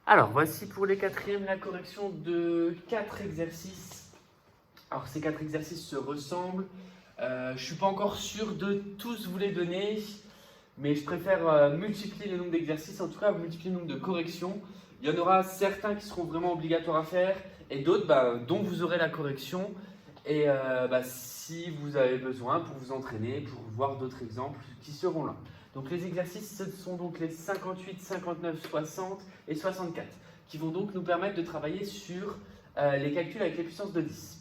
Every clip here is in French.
Alors, voici pour les quatrièmes la correction de 4 exercices. Alors, ces 4 exercices se ressemblent. Je ne suis pas encore sûr de tous vous les donner, mais je préfère multiplier le nombre d'exercices, en tout cas multiplier le nombre de corrections. Il y en aura certains qui seront vraiment obligatoires à faire et d'autres dont vous aurez la correction. Et si vous avez besoin pour vous entraîner, pour voir d'autres exemples qui seront là. Donc les exercices, ce sont donc les 58, 59, 60 et 64 qui vont donc nous permettre de travailler sur les calculs avec les puissances de 10.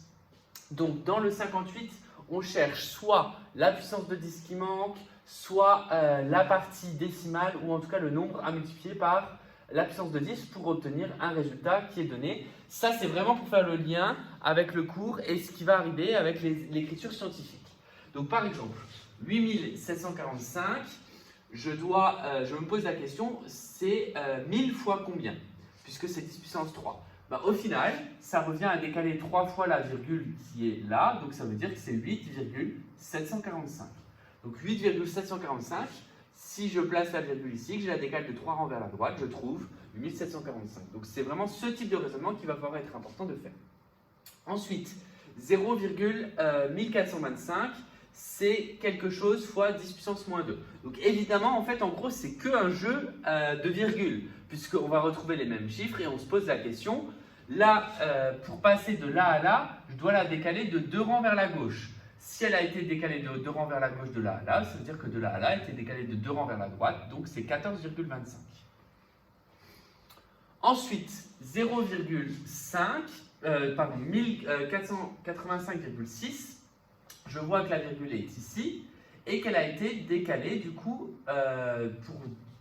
Donc dans le 58, on cherche soit la puissance de 10 qui manque, soit la partie décimale ou en tout cas le nombre à multiplier par la puissance de 10 pour obtenir un résultat qui est donné. Ça, c'est vraiment pour faire le lien avec le cours et ce qui va arriver avec l'écriture scientifique. Donc par exemple, 8745, je me pose la question, c'est 1000 fois combien? Puisque c'est 10 puissance 3. Au final, ça revient à décaler 3 fois la virgule qui est là, donc ça veut dire que c'est 8,745. Donc 8,745, si je place la virgule ici, que je la décale de 3 rangs vers la droite, je trouve 8745. Donc c'est vraiment ce type de raisonnement qui va pouvoir être important de faire. Ensuite, 0,1425, c'est quelque chose fois 10 puissance moins 2. Donc évidemment, en fait, en gros, c'est qu'un jeu de virgule, puisqu'on va retrouver les mêmes chiffres et on se pose la question, là, pour passer de là à là, je dois la décaler de 2 rangs vers la gauche. Si elle a été décalée de 2 rangs vers la gauche de là à là, ça veut dire que de là à là, elle a été décalée de 2 rangs vers la droite, donc c'est 14,25. Ensuite, 1485,6, je vois que la virgule est ici et qu'elle a été décalée du coup pour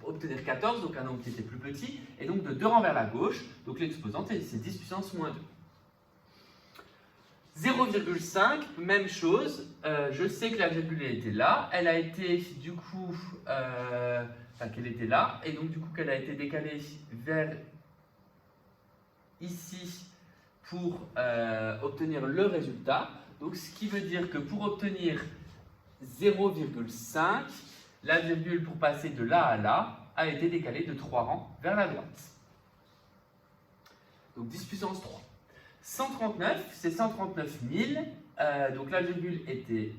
obtenir 14, donc un nombre qui était plus petit, et donc de 2 rangs vers la gauche, donc l'exposante c'est 10 puissance moins 2. 0,5, même chose, je sais que la virgule était là, elle a été du coup, qu'elle était là, et donc du coup qu'elle a été décalée vers ici pour obtenir le résultat. Donc ce qui veut dire que pour obtenir 0,5, la virgule pour passer de là à là a été décalée de 3 rangs vers la droite. Donc 10 puissance 3. 139, c'est 139 000. Donc la virgule est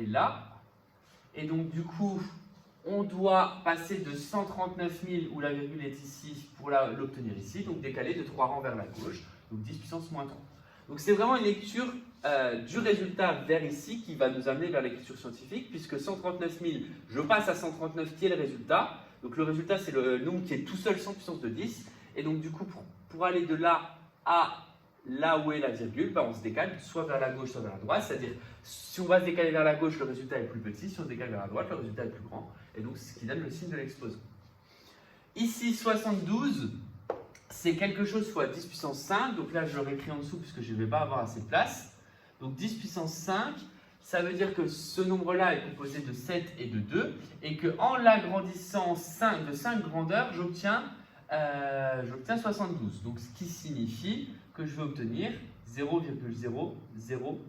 là. Et donc du coup, on doit passer de 139 000 où la virgule est ici pour l'obtenir ici. Donc décaler de 3 rangs vers la gauche. Donc 10 puissance moins 3. Donc c'est vraiment une lecture du résultat vers ici qui va nous amener vers l'écriture scientifique, puisque 139 000, je passe à 139 qui est le résultat. Donc le résultat, c'est le nombre qui est tout seul sans puissance de 10. Et donc du coup, pour aller de là à là où est la virgule, on se décale soit vers la gauche, soit vers la droite. C'est-à-dire, si on va se décaler vers la gauche, le résultat est plus petit. Si on se décale vers la droite, le résultat est plus grand. Et donc, c'est ce qui donne le signe de l'exposant. Ici, 72, c'est quelque chose fois 10 puissance 5. Donc là, je le réécris en dessous puisque je ne vais pas avoir assez de place. Donc 10 puissance 5, ça veut dire que ce nombre-là est composé de 7 et de 2. Et qu'en l'agrandissant de 5 grandeurs, j'obtiens 72. Donc ce qui signifie que je vais obtenir 0,0072.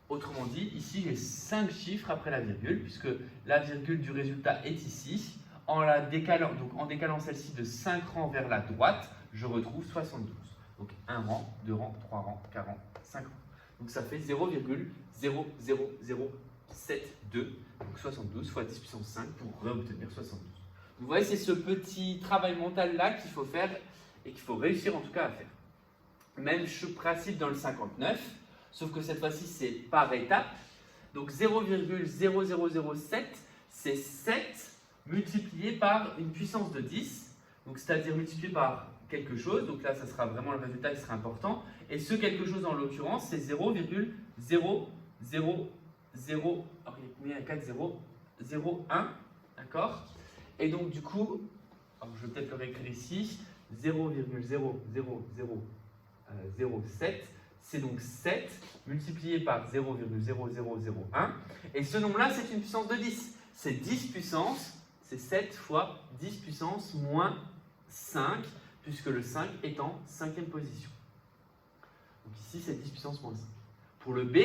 Autrement dit, ici j'ai 5 chiffres après la virgule, puisque la virgule du résultat est ici. En décalant celle-ci de 5 rangs vers la droite, je retrouve 72. Donc 1 rang, 2 rangs, 3 rangs, 4 rangs, 5 rangs. Donc ça fait 0,00072. Donc 72 fois 10 puissance 5 pour réobtenir 72. Vous voyez, c'est ce petit travail mental là qu'il faut faire et qu'il faut réussir en tout cas à faire. Même principe dans le 59, sauf que cette fois-ci c'est par étape. Donc 0,0007, c'est 7 multiplié par une puissance de 10, donc c'est-à-dire multiplié par quelque chose. Donc là, ça sera vraiment le résultat qui sera important. Et ce quelque chose en l'occurrence, c'est 0,000. Alors il y a 4 0, 0,1, d'accord? Et donc du coup, alors je vais peut-être le réécrire ici, 0,00007, c'est donc 7 multiplié par 0,0001. Et ce nombre-là, c'est une puissance de 10. C'est 10 puissance, c'est 7 fois 10 puissance moins 5, puisque le 5 est en 5e position. Donc ici, c'est 10 puissance moins 5. Pour le B,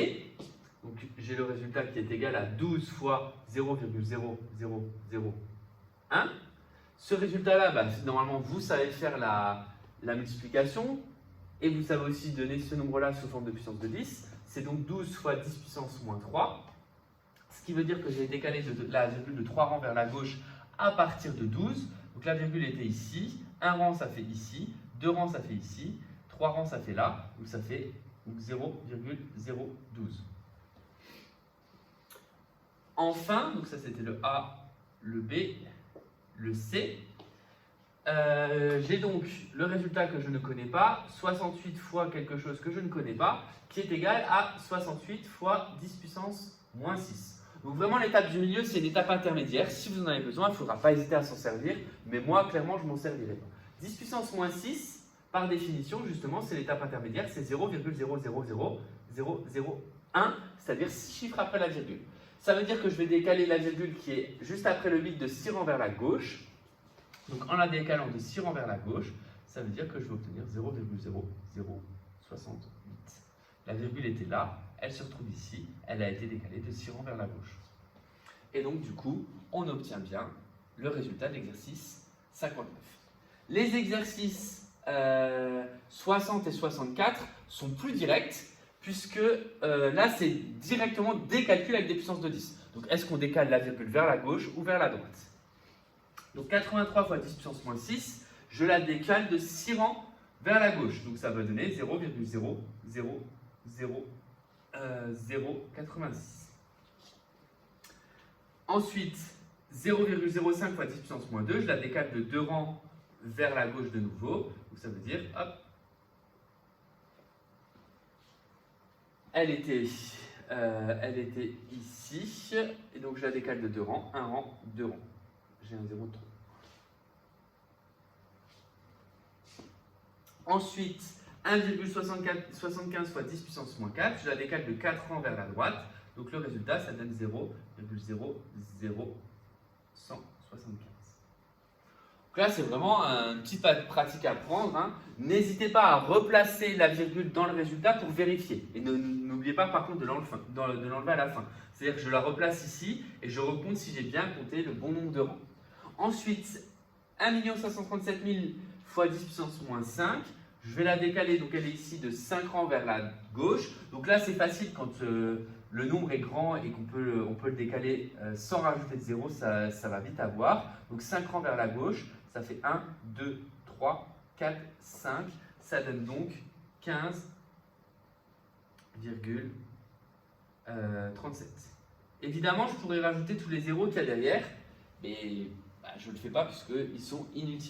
Donc j'ai le résultat qui est égal à 12 fois 0,0001. Ce résultat-là, bah, normalement, vous savez faire la multiplication et vous savez aussi donner ce nombre-là sous forme de puissance de 10. C'est donc 12 fois 10 puissance moins 3. Ce qui veut dire que j'ai décalé la virgule de 3 rangs vers la gauche à partir de 12. Donc la virgule était ici. Un rang, ça fait ici. Deux rangs, ça fait ici. Trois rangs, ça fait là. Donc ça fait 0,012. Enfin, donc ça c'était le A, le B, le C. J'ai donc le résultat que je ne connais pas, 68 fois quelque chose que je ne connais pas, qui est égal à 68 fois 10 puissance moins 6. Donc vraiment l'étape du milieu, c'est une étape intermédiaire. Si vous en avez besoin, il ne faudra pas hésiter à s'en servir, mais moi clairement je m'en servirai pas. 10 puissance moins 6, par définition justement, c'est l'étape intermédiaire, c'est 0,000001, c'est-à-dire 6 chiffres après la virgule. Ça veut dire que je vais décaler la virgule qui est juste après le 8 de 6 rangs vers la gauche. Donc en la décalant de 6 rangs vers la gauche, ça veut dire que je vais obtenir 0,0068. La virgule était là, elle se retrouve ici, elle a été décalée de 6 rangs vers la gauche. Et donc du coup, on obtient bien le résultat de l'exercice 59. Les exercices 60 et 64 sont plus directs, puisque là c'est directement des calculs avec des puissances de 10. Donc est-ce qu'on décale la virgule vers la gauche ou vers la droite? Donc 83 fois 10 puissance moins 6, je la décale de 6 rangs vers la gauche. Donc ça va donner 0,0000086. Ensuite, 0,05 fois 10 puissance moins 2, je la décale de 2 rangs vers la gauche de nouveau. Donc ça veut dire, hop, elle était ici. Et donc je la décale de 2 rangs, 1 rang, 2 rangs. J'ai un 0 de trop. Ensuite, 1,75 fois 10 puissance moins 4, je la décale de 4 rangs vers la droite. Donc le résultat, ça donne 0,00175. Donc là, c'est vraiment une petite pratique à prendre. Hein. N'hésitez pas à replacer la virgule dans le résultat pour vérifier. Et n'oubliez pas par contre de l'enlever à la fin. C'est-à-dire que je la replace ici et je recompte si j'ai bien compté le bon nombre de rangs. Ensuite, 1 537 000 fois 10 puissance moins 5. Je vais la décaler, donc elle est ici de 5 rangs vers la gauche. Donc là, c'est facile quand le nombre est grand et qu'on peut le décaler sans rajouter de 0, ça va vite avoir. Donc 5 rangs vers la gauche, ça fait 1, 2, 3, 4, 5. Ça donne donc 15,37. Évidemment, je pourrais rajouter tous les zéros qu'il y a derrière, mais je ne le fais pas puisqu'ils sont inutiles.